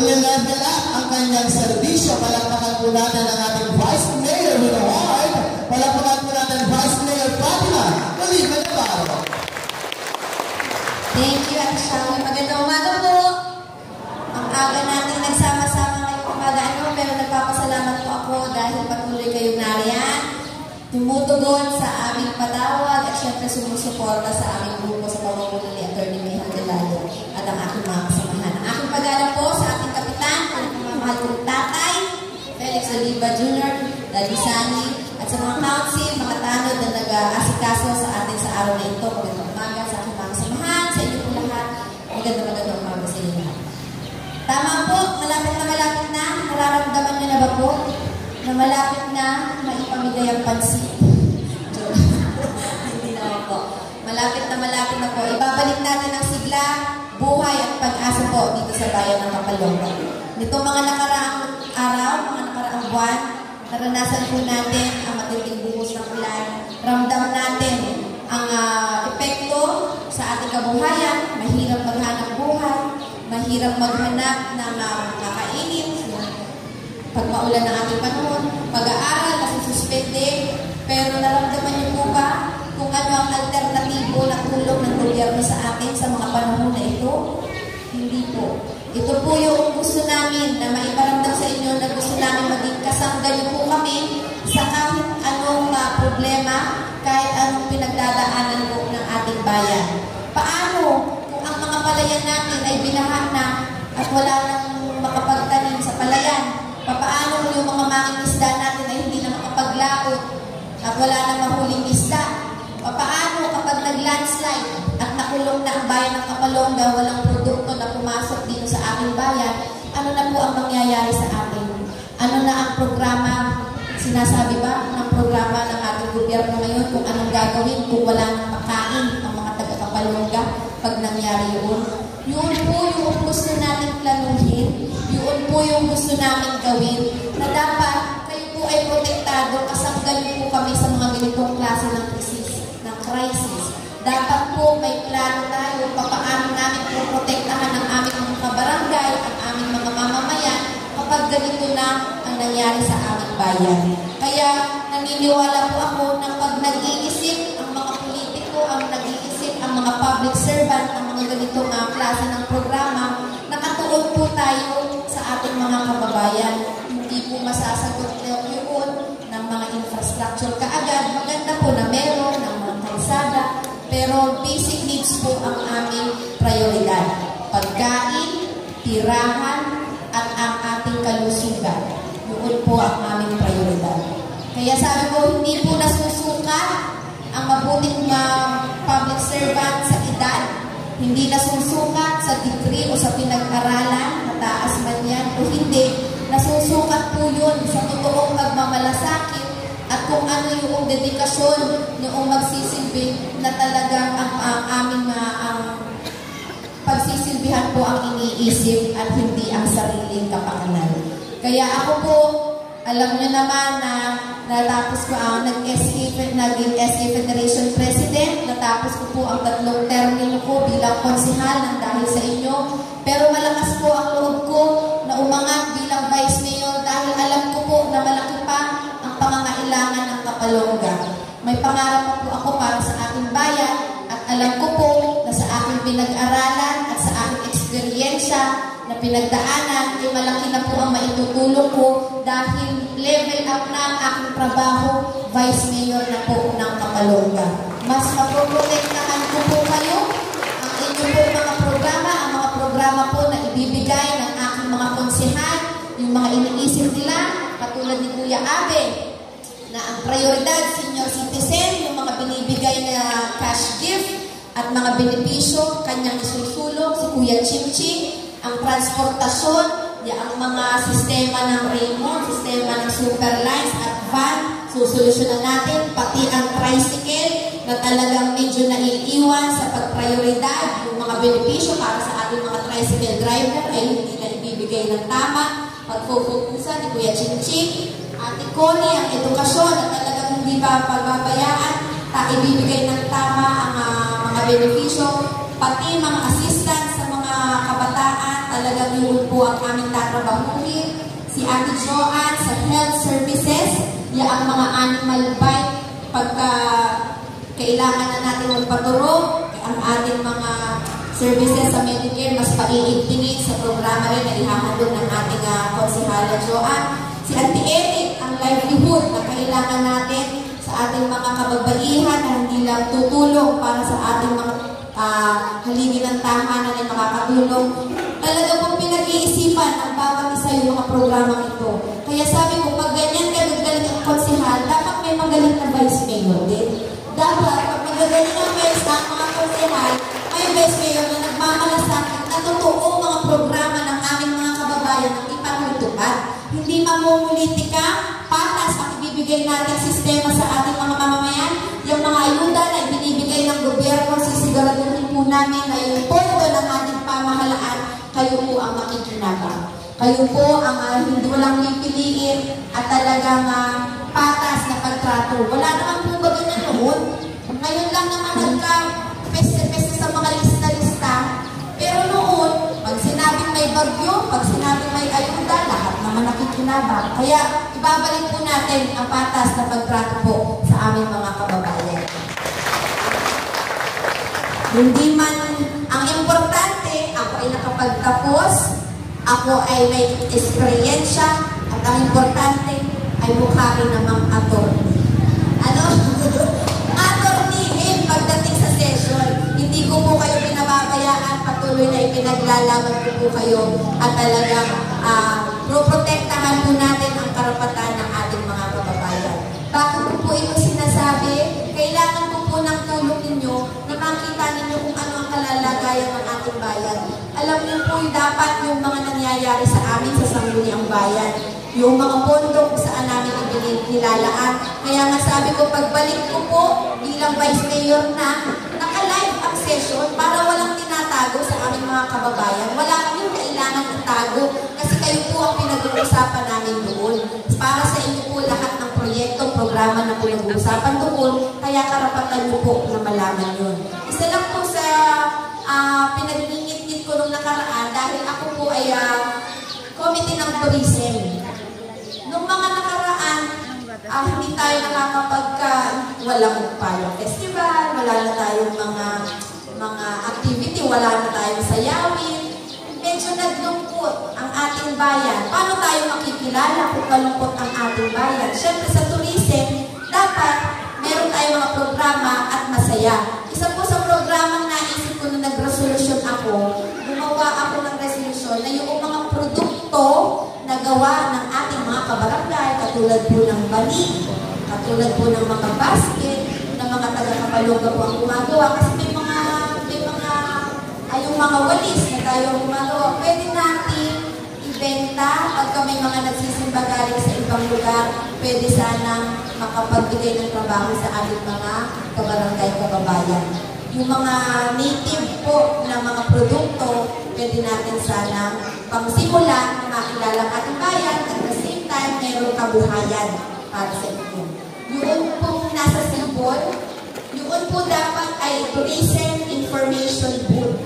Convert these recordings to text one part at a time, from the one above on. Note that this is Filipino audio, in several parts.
inilagala ang kanyang serbisyo. Palakpakan po natin ang ating Vice Mayor Hinohard. Palakpakan po natin Vice Mayor Fatima Oliva Navarro. Thank you, Ate Shami. Magandang umaga po. Ang aga natin nagsama-sama ngayong umaga, pero nagpapasalamat po ako dahil patuloy kayong nariyan, tumutugon sa aming patawag at syempre sumusuporta sa aming grupo sa pamumuno ni Atty. Mayhan Delalo at ang aking mga kasamahan. Ang aking pag-alam po sa ating kapitan, ang mamahal kong tatay, Felix Oliva Jr., Daddy Sani, at sa mga council, mga tanod na nag-aasikaso sa atin sa araw na ito. Magandang umaga sa aking mga kasamahan, sa inyo po lahat. Magandang umaga sa inyo lahat. Tama po, malapit na, nararamdaman niyo na ba po na malapit na maipamigay ang pansin? Hindi naman po. Malapit na po. Ibabalik natin ang sigla, buhay at pag-asa po dito sa bayan ng Kapalonga. Nito mga nakaraang araw, mga nakaraang buwan, naranasan po natin ang matinding buhos ng ulan. Ramdam natin ang epekto sa ating kabuhayan. Mahirap maghanap buhay, mahirap maghanap ng kakainin. Pag maulan ng ating panahon, pag-aaral, nasususpende, pero naramdaman niyo po ba kung ano ang alternatibo na tulong ng gobyerno sa atin sa mga panahon na ito? Hindi po. Ito po yung gusto namin na maiparamdam sa inyo na gusto namin maging kasangga po kami sa kahit anong problema, kahit anong pinagdadaanan po ng ating bayan. Paano kung ang mga palayan natin ay binahan na at wala nang makapagtanim sa palayan? Paano kung yung mga mangingisda natin ay hindi na makapaglaot at wala nang mahuling isda? Paano kapag nag-landslide at nakulong na ang bayan ng Kapalonga, walang produkto na pumasok dito sa ating bayan, ano na po ang mangyayari sa atin? Ano na ang programa, sinasabi ba ng programa ng ating gobyerno ngayon kung anong gagawin kung wala nang makain ang mga taga-Kapalonga pag nangyari yun? Yun po yung gusto natin planuhin, yun po yung gusto namin gawin, na dapat kayo po ay protektado, kasanggal po kami sa mga ganitong klase ng crisis. Dapat po may plano tayo paano namin po protektahan ang aming mga kabarangay, ang aming mga mamamayan kapag ganito na ang nangyari sa aming bayan. Kaya naniniwala po ako na pag nag-iisip ang mga politiko, ang nag-iisip ang mga public servant, ang mga ganitong klase ng programa, nakatuon po tayo sa ating mga kababayan. Hindi po masasagot yun ng mga infrastructure kaagad. Maganda po na meron ng mga kalsada, pero basic needs po ang aming prioridad. Pagkain, tirahan, at ang ating kalusugan. Yun po ang aming prioridad. Kaya sabi ko, hindi po nasusukat ang mabuting public servant sa edad. Hindi nasusukat sa degree o sa pinag-aralan, mataas man yan o hindi. Nasusukat po yun sa totoong magmamalasakit at kung ano yung dedikasyon noong magsisilbi na talagang ang aming pagsisilbihan po ang iniisip at hindi ang sariling kapakanan. Kaya ako po, alam nyo naman na natapos ko ang naging SA Federation President, natapos ko po ang 3 termino ko bilang konsihal ng dahil sa inyo. Pero malakas po ang loob ko na umangat bilang Vice Mayor dahil alam ko po na malaki pa ang pangangailangan ng Kapalonga. May pangarap po ako para sa aking bayan at alam ko po na sa aking pinag-aralan at sa aking eksperyensya na pinagdaanan ay malaki na po ang maitutulong ko dahil level up na ang aking trabaho, Vice Mayor na po ng Kapalonga. Mas mapoprotektahan ko po kayo ang inyong po mga programa, ang mga programa po na ibibigay ng aking mga konsehal, yung mga iniisip nila, katulad ni Kuya Abe, na ang prioridad, senior citizen, yung mga binibigay na cash gift at mga benepisyo, kanyang isusulong, si Kuya Chimching, ang transportasyon, ang mga sistema ng Raymond, sistema ng Superlines at van, susolusyonan natin, pati ang tricycle na talagang medyo naiiwan sa pagprioridad, yung mga benepisyo para sa ating mga tricycle driver ay hindi na ibibigay ng tama, pagpupusan ni Kuya Chimching, Ate Connie, ang edukasyon na talagang hindi ba pagbabayaan, ibibigay ng tama ang mga benepisyo, pati mga assistance sa mga kabataan, talagang talagang yun po ang aming tatrabahuhin. Si Ate Joanne sa Health Services, ang mga animal bite, pagka kailangan na natin magpaturo, ang ating mga services sa Medicare, mas paiigtingin sa programa rin na ihahandog ng ating konsihala Joanne. Si Auntie Edith, ang livelihood na kailangan natin sa ating mga kababaihan na hindi lang tutulong para sa ating mga haligi ng tahanan ay makakatulong. Talaga pong pinag-iisipan ang bawat isa yung mga programang ito. Kaya sabi ko, pag ganyan ka nagaling ang konsihal, dapat may magaling na vice mayor din. Dapat, pag magagaling ang mga konsihal, may vice mayor na nagmamalasakit na totoo mga programa ng aming mga kababayan na ipatutupad. Hindi mamumulitika, patas ang ibibigay natin sistema sa ating mga mamamayan. Yung mga ayuda na ibinibigay ng gobyerno, sisiguraduhin po namin na yung pondo ng ating pamahalaan, kayo po ang makikinabang. Kayo po ang hindi walang pipiliin at talagang patas na pagtrato. Wala naman po ba ganyan noon? Ngayon lang naman nagka-peste-peste sa mga lista-lista. Pero noon, pag sinabing may bagyo, pag sinabing may ayuda, lahat naman nakikinabang. Kaya ibabalik po natin ang patas na pagtrato po sa aming mga kababayan. Hindi man ang importante, ako ay nakapagtapos, ako ay may eksperyensya, at ang importante ay mukha rin namang attorney. Ano? Attorney, pagdating sa session, hindi ko po kayo pinababayaan, patuloy na ipinaglalaban ko po kayo at talagang proprotektahan po natin ang karapatan ng ating mga kababayan. Bakit ko po ito sinasabi? Kailangan ko po ng tulong ninyo na makita ninyo kung ano ang kalalagayan ng ating bayan. Alam niyo po dapat yung mga nangyayari sa amin sa Sangguniang Bayan. Yung mga pondo kung saan namin nilalaan. Kaya nga sabi ko, pagbalik ko po bilang Vice Mayor na, naka-live ang session para walang tinatago sa aming mga kababayan. Wala kaming kailangan itago kasi kayo po ang pinag-uusapan namin doon. Para sa inyo po lahat ng proyekto, programa na pinag-uusapan doon, kaya karapatan niyo po na malaman yun. Isa lang po sa pinag-ingit-ngit ko nung nakaraan dahil ako po ay committee ng tourism. Nung mga nakaraan, hindi tayo walang payong festival, wala na tayong mga activity, wala na tayong sayawin. Medyo naglungkot ang ating bayan. Paano tayo makikilala kung kalungkot ang ating bayan? Siyempre sa tourism, dapat meron tayong mga programa at masaya. Isa po sa programang naisip ko nung nag-resolution ako, gumawa ako ng resolution na yung mga produkto na gawa ng ating mga kabarangay, katulad po ng balik, katulad po ng mga basket, ng mga taga-Kapalonga po ang gumagawa. Kasi yung mga walis na tayo gumagawa, pwede natin ibenta pagka may mga nagsisimba galing sa ibang lugar, pwede sanang makapagbigay ng trabaho sa ating mga kabarangay kababayan. Yung mga native po na mga produkto, pwede natin sanang pangsimula na makilala ang ating bayan at the same time, mayroong kabuhayan para sa inyo. Yun po nasa symbol, yun po dapat ay Tourism Information Booth.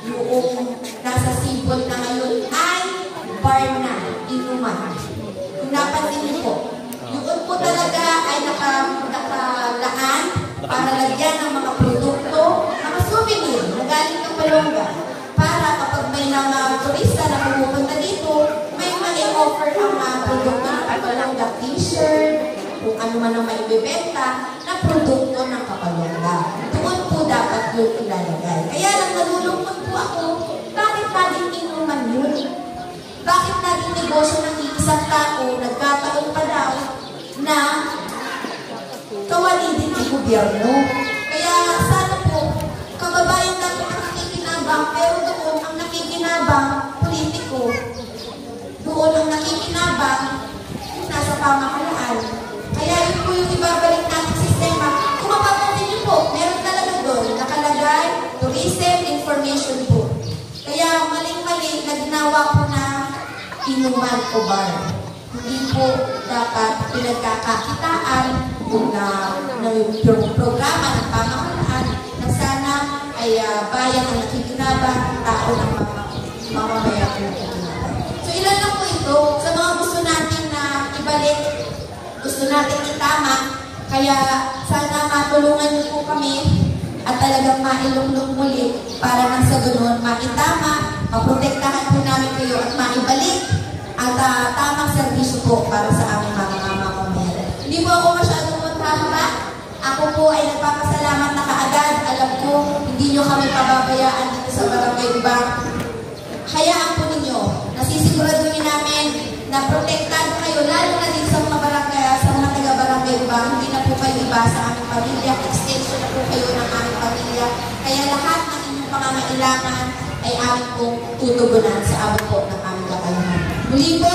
Yung nasa symbol na ngayon ay bar na, inuman. Kung napansin niyo po, yun po talaga ay nakalaan para lagyan ng mga produkto, mga souvenir na galing ng Kapalonga. Para kapag may mga turista na pumupunta dito, may ma-offer ang produkto ng Kapalonga, t-shirt, kung ano man ang maibibenta na produkto ng Kapalonga. Doon po dapat yung ilalagay. Kaya lang nalulungkot po ako, bakit naging inuman yun? Bakit naging negosyo ng isang tao, nagkataon pa daw, na kawali din ng gobyerno? Kaya sana po, kababayan natin ang nakikinabang, pero doon ang nakikinabang, politiko. Doon ang nakikinabang, nasa pamahalaan. Kaya yun po yung ibabalik natin sistema. Kung mapapansin niyo po, meron talaga doon, nakalagay, Tourism Information Book. Kaya maling-mali, nagnawa po na inuman o bar. Hindi po dapat pinagkakakitaan ng programa ng pamahalaan na sana ay bayan ang nakikinabang, tao ng mamamaya po. So ilan lang po ito sa mga gusto natin na ibalik, gusto natin itama, kaya sana matulungan niyo po kami at talagang mailunglong muli para nang sa ganoon maitama, maprotektahan po namin kayo at maibalik at tamang serbisyo po para sa aming mga mamamayan. Hindi po ako masyadong magpapapa. Ako po ay nagpapasalamat na kaagad. Alam ko, hindi nyo kami pababayaan dito sa Barangay Ubang. Hayaan po ninyo, nasisiguraduhin namin na protektado kayo, lalo na din sa mga barangay, sa mga taga-Barangay Ubang. Hindi na po kayo iba sa aming pamilya, extension na po kayo ng aming pamilya. Kaya lahat ng inyong pangangailangan ay aming pong tutugunan sa abot po ng aming kakayahan. Muli po,